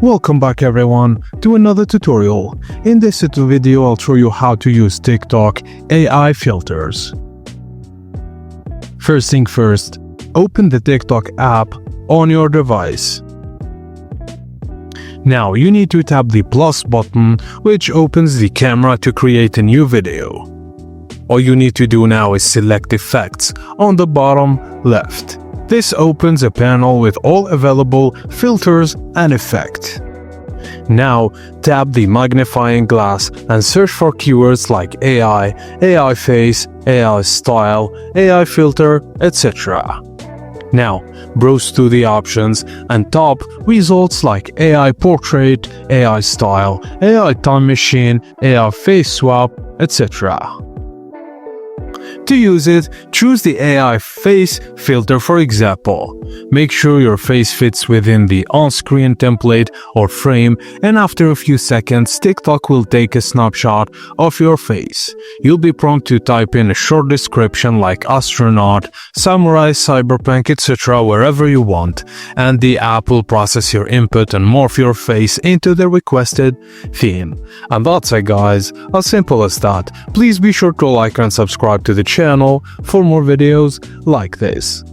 Welcome back everyone to another tutorial. In this video I'll show you how to use TikTok AI filters. First thing first, open the TikTok app on your device. Now you need to tap the plus button, which opens the camera to create a new video. All you need to do now is select Effects on the bottom left. This opens a panel with all available filters and effects. Now tap the magnifying glass and search for keywords like AI, AI face, AI style, AI filter, etc. Now browse through the options and top results like AI portrait, AI style, AI time machine, AI face swap, etc. To use it, choose the AI face filter for example. Make sure your face fits within the on-screen template or frame, and after a few seconds TikTok will take a snapshot of your face. You'll be prompted to type in a short description like astronaut, samurai, cyberpunk, etc. wherever you want, and the app will process your input and morph your face into the requested theme. And that's it guys, as simple as that. Please be sure to like and subscribe to the channel for more videos like this.